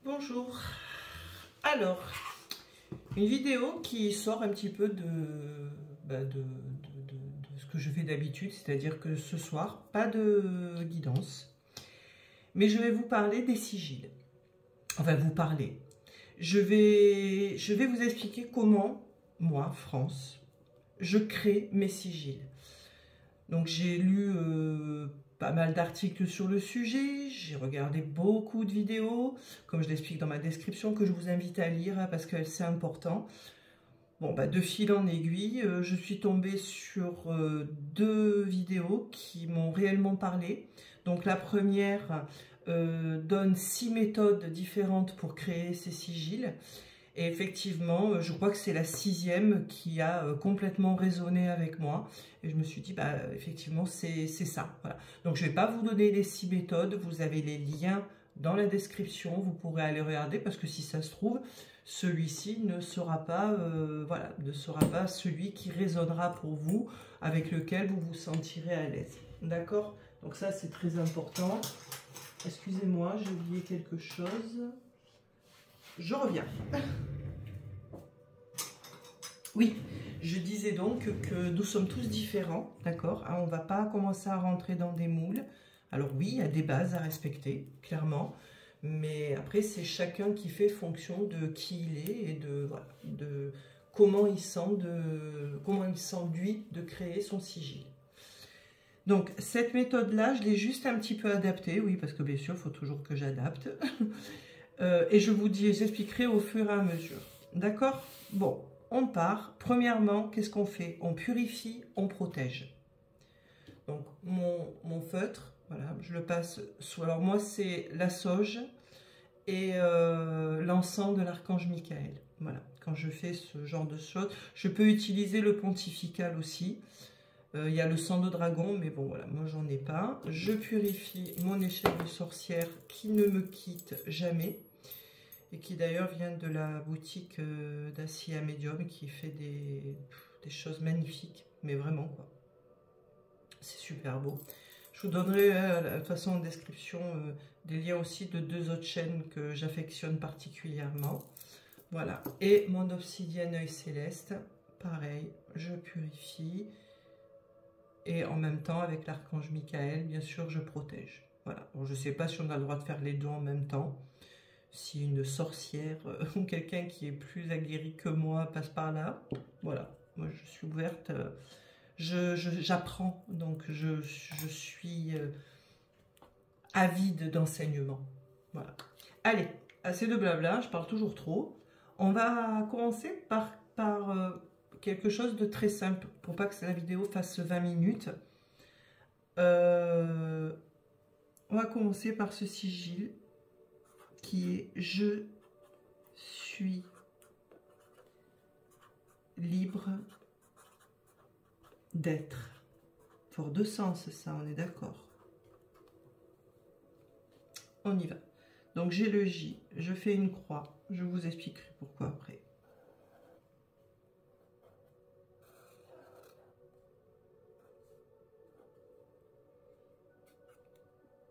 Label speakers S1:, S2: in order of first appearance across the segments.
S1: Bonjour. Alors, une vidéo qui sort un petit peu de ce que je fais d'habitude, c'est-à-dire que ce soir, pas de guidance, mais je vais vous parler des sigils. Enfin, vous parler. Je vais vous expliquer comment, moi, France, je crée mes sigils. Donc j'ai lu pas mal d'articles sur le sujet, j'ai regardé beaucoup de vidéos, comme je l'explique dans ma description, que je vous invite à lire hein, parce que c'est important. Bon, bah, de fil en aiguille, je suis tombée sur deux vidéos qui m'ont réellement parlé. Donc la première donne 6 méthodes différentes pour créer ces sigils. Et effectivement, je crois que c'est la 6e qui a complètement résonné avec moi. Et je me suis dit, bah, effectivement, c'est ça. Voilà. Donc, je ne vais pas vous donner les 6 méthodes. Vous avez les liens dans la description. Vous pourrez aller regarder parce que si ça se trouve, celui-ci ne sera pas, voilà, ne sera pas celui qui résonnera pour vous, avec lequel vous vous sentirez à l'aise. D'accord? Donc ça, c'est très important. Excusez-moi, j'ai oublié quelque chose. Je reviens. Oui, je disais donc que nous sommes tous différents, d'accord? On ne va pas commencer à rentrer dans des moules. Alors oui, il y a des bases à respecter, clairement. Mais après, c'est chacun qui fait fonction de qui il est et voilà, de comment il sent, lui, de créer son sigil. Donc, cette méthode-là, je l'ai juste un petit peu adaptée, oui, parce que bien sûr, il faut toujours que j'adapte. Et j'expliquerai au fur et à mesure. D'accord? Bon, on part. Premièrement, qu'est-ce qu'on fait? On purifie, on protège. Donc, mon feutre, voilà, je le passe sous... Alors, moi, c'est la sauge et l'encens de l'archange Michael. Voilà, quand je fais ce genre de choses. Je peux utiliser le pontifical aussi. Il y a le sang de dragon, mais bon, voilà, moi, j'en ai pas. Je purifie mon échelle de sorcière qui ne me quitte jamais. Et qui d'ailleurs vient de la boutique d'Assia Medium qui fait des choses magnifiques, mais vraiment quoi. C'est super beau. Je vous donnerai de toute façon en description des liens aussi de 2 autres chaînes que j'affectionne particulièrement. Voilà, et mon obsidienne œil céleste, pareil, je purifie. Et en même temps, avec l'archange Michael, bien sûr, je protège. Voilà, bon, je ne sais pas si on a le droit de faire les deux en même temps. Si une sorcière ou quelqu'un qui est plus aguerri que moi passe par là, voilà, moi je suis ouverte, j'apprends, donc je suis avide d'enseignement. Voilà. Allez, assez de blabla, je parle toujours trop. On va commencer par quelque chose de très simple, pour pas que la vidéo fasse 20 minutes. On va commencer par ce sigil qui est « Je suis libre d'être ». Pour 2 sens, ça, on est d'accord. On y va. Donc, j'ai le J, je fais une croix. Je vous expliquerai pourquoi après.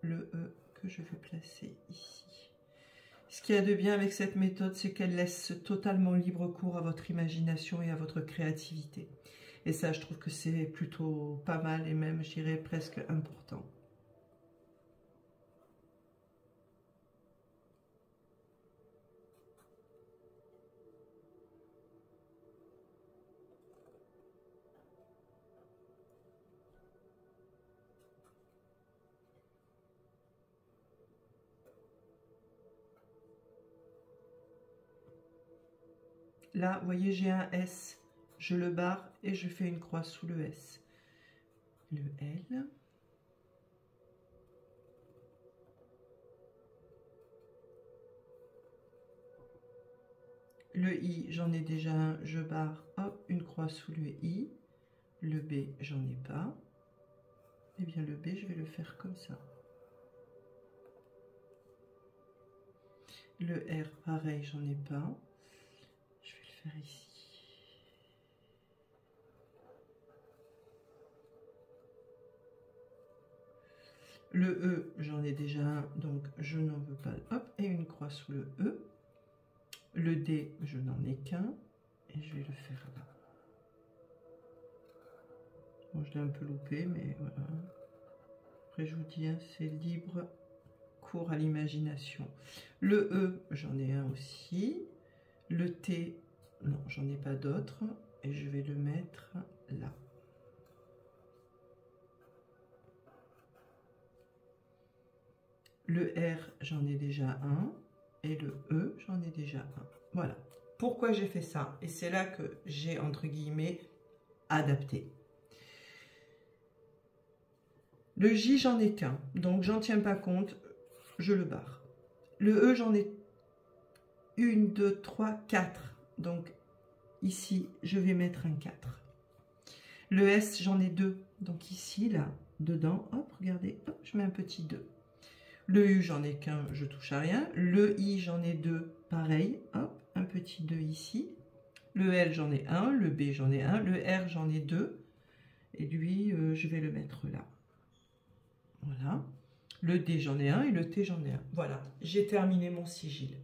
S1: Le E que je vais placer ici. Ce qu'il y a de bien avec cette méthode, c'est qu'elle laisse totalement libre cours à votre imagination et à votre créativité. Et ça, je trouve que c'est plutôt pas mal et même, je dirais, presque important. Là, vous voyez, j'ai un S. Je le barre et je fais une croix sous le S. Le L. Le I, j'en ai déjà un, je barre, hop, une croix sous le I. Le B, j'en ai pas. Eh bien, le B, je vais le faire comme ça. Le R, pareil, j'en ai pas. Je vais le faire ici. Le E, j'en ai déjà un, donc je n'en veux pas. Hop, et une croix sous le E. Le D, je n'en ai qu'un. Et je vais le faire là. Bon, je l'ai un peu loupé, mais voilà. Après, je vous dis, hein, c'est libre, cours à l'imagination. Le E, j'en ai un aussi. Le T, non, j'en ai pas d'autre. Et je vais le mettre là. Le R, j'en ai déjà un. Et le E, j'en ai déjà un. Voilà. Pourquoi j'ai fait ça? Et c'est là que j'ai, entre guillemets, adapté. Le J, j'en ai qu'un. Donc, j'en tiens pas compte. Je le barre. Le E, j'en ai 1, 2, 3, 4. Donc, ici, je vais mettre un 4. Le S, j'en ai 2. Donc, ici, là, dedans, hop, regardez, hop, je mets un petit 2. Le U, j'en ai qu'un, je touche à rien. Le I, j'en ai 2, pareil, hop, un petit 2 ici. Le L, j'en ai 1. Le B, j'en ai 1. Le R, j'en ai 2. Et lui, je vais le mettre là. Voilà. Le D, j'en ai 1. Et le T, j'en ai 1. Voilà, j'ai terminé mon sigil.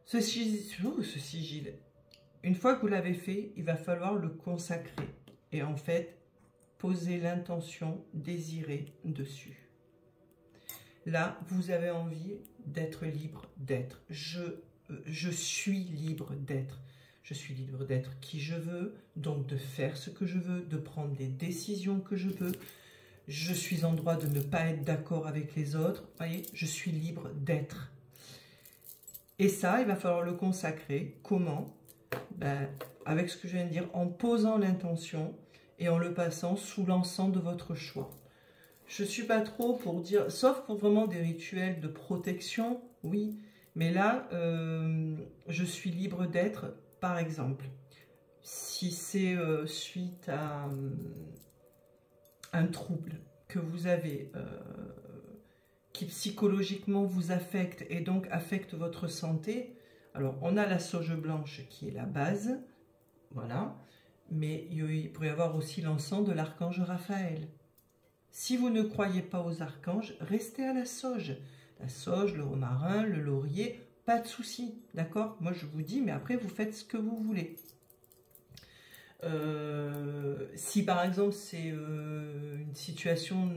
S1: Ce sigil, une fois que vous l'avez fait, il va falloir le consacrer. Et en fait, poser l'intention désirée dessus. Là, vous avez envie d'être libre d'être. Je suis libre d'être. Je suis libre d'être qui je veux, donc de faire ce que je veux, de prendre les décisions que je veux. Je suis en droit de ne pas être d'accord avec les autres. Vous voyez, je suis libre d'être. Et ça, il va falloir le consacrer. Comment? Ben, avec ce que je viens de dire, en posant l'intention et en le passant sous l'encens de votre choix. Je ne suis pas trop pour dire, sauf pour vraiment des rituels de protection, oui. Mais là, je suis libre d'être, par exemple. Si c'est suite à un trouble que vous avez, qui psychologiquement vous affecte et donc affecte votre santé, alors on a la sauge blanche qui est la base, voilà. Mais il pourrait y avoir aussi l'encens de l'archange Raphaël. Si vous ne croyez pas aux archanges, restez à la sauge. La sauge, le romarin, le laurier, pas de souci, d'accord? Moi, je vous dis, mais après, vous faites ce que vous voulez. Si, par exemple, c'est une situation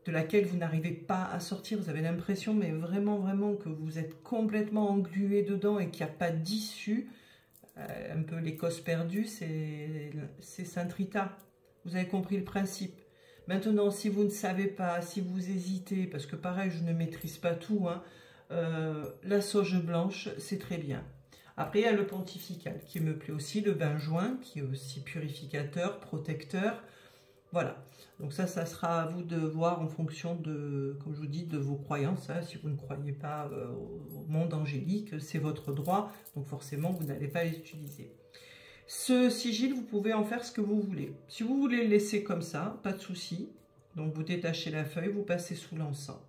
S1: de laquelle vous n'arrivez pas à sortir, vous avez l'impression, mais vraiment, vraiment, que vous êtes complètement englué dedans et qu'il n'y a pas d'issue, un peu les causes perdues, c'est Sainte Rita. Vous avez compris le principe. Maintenant, si vous ne savez pas, si vous hésitez, parce que pareil, je ne maîtrise pas tout, hein, la sauge blanche, c'est très bien. Après, il y a le pontifical qui me plaît aussi, le vin joint, qui est aussi purificateur, protecteur. Voilà. Donc ça sera à vous de voir en fonction de, comme je vous dis, de vos croyances. Hein. Si vous ne croyez pas au monde angélique, c'est votre droit. Donc forcément, vous n'allez pas l'utiliser. Ce sigil, vous pouvez en faire ce que vous voulez. Si vous voulez le laisser comme ça, pas de souci. Donc vous détachez la feuille, vous passez sous l'encens.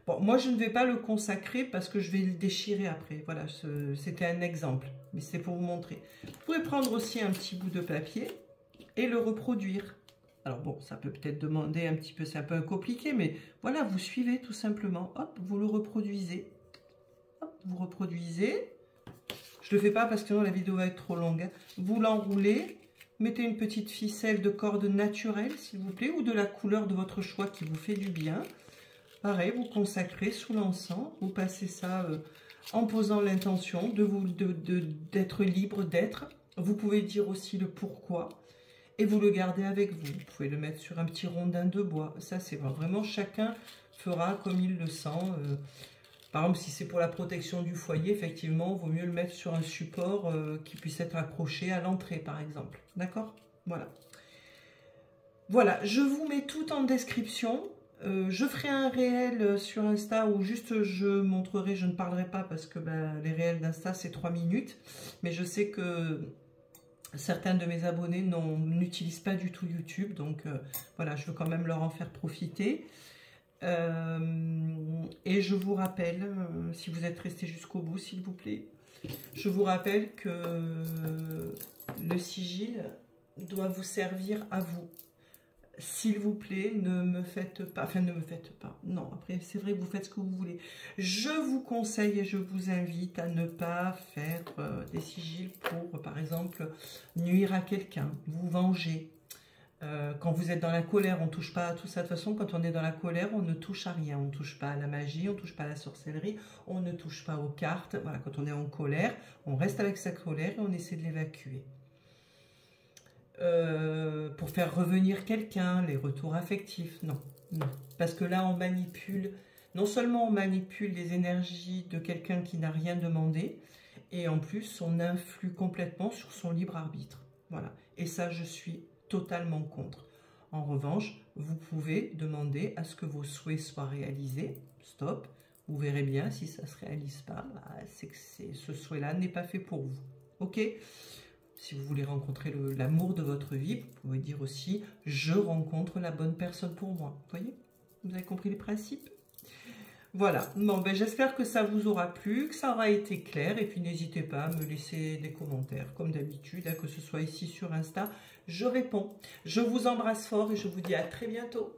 S1: Bon, moi je ne vais pas le consacrer parce que je vais le déchirer après. Voilà, c'était un exemple, mais c'est pour vous montrer. Vous pouvez prendre aussi un petit bout de papier et le reproduire. Alors bon, ça peut peut-être demander un petit peu, c'est un peu compliqué, mais voilà, vous suivez tout simplement. Hop, vous le reproduisez. Hop, vous reproduisez. Je ne le fais pas parce que sinon la vidéo va être trop longue. Hein. Vous l'enroulez, mettez une petite ficelle de corde naturelle, s'il vous plaît, ou de la couleur de votre choix qui vous fait du bien. Pareil, vous consacrez sous l'encens, vous passez ça en posant l'intention d'être libre d'être. Vous pouvez dire aussi le pourquoi et vous le gardez avec vous. Vous pouvez le mettre sur un petit rondin de bois. Ça, c'est vraiment chacun fera comme il le sent. Par exemple, si c'est pour la protection du foyer, effectivement, il vaut mieux le mettre sur un support qui puisse être accroché à l'entrée, par exemple. D'accord? Voilà. Voilà, je vous mets tout en description. Je ferai un réel sur Insta où juste je montrerai, je ne parlerai pas parce que les réels d'Insta, c'est 3 minutes. Mais je sais que certains de mes abonnés n'utilisent pas du tout YouTube. Donc voilà, je veux quand même leur en faire profiter. Et je vous rappelle, si vous êtes resté jusqu'au bout, s'il vous plaît, je vous rappelle que le sigil doit vous servir à vous. s'il vous plaît, ne me faites pas, enfin ne me faites pas, non, après c'est vrai que vous faites ce que vous voulez. Je vous conseille et je vous invite à ne pas faire des sigils pour, par exemple, nuire à quelqu'un, vous venger. Quand vous êtes dans la colère, on ne touche pas à tout ça. De toute façon, quand on est dans la colère, on ne touche à rien. On ne touche pas à la magie, on ne touche pas à la sorcellerie, on ne touche pas aux cartes. Voilà, quand on est en colère, on reste avec sa colère et on essaie de l'évacuer. Pour faire revenir quelqu'un, les retours affectifs, non, non. Parce que là, on manipule, non seulement on manipule les énergies de quelqu'un qui n'a rien demandé, et en plus, on influe complètement sur son libre arbitre. Voilà. Et ça, je suis totalement contre. En revanche, vous pouvez demander à ce que vos souhaits soient réalisés. Stop. Vous verrez bien, si ça ne se réalise pas, bah, c'est que ce souhait-là n'est pas fait pour vous. Ok ? Si vous voulez rencontrer l'amour de votre vie, vous pouvez dire aussi « Je rencontre la bonne personne pour moi ». Vous voyez? Vous avez compris les principes? Voilà. Bon, ben, j'espère que ça vous aura plu, que ça aura été clair. Et puis, n'hésitez pas à me laisser des commentaires, comme d'habitude, que ce soit ici sur Insta. Je réponds. Je vous embrasse fort et je vous dis à très bientôt.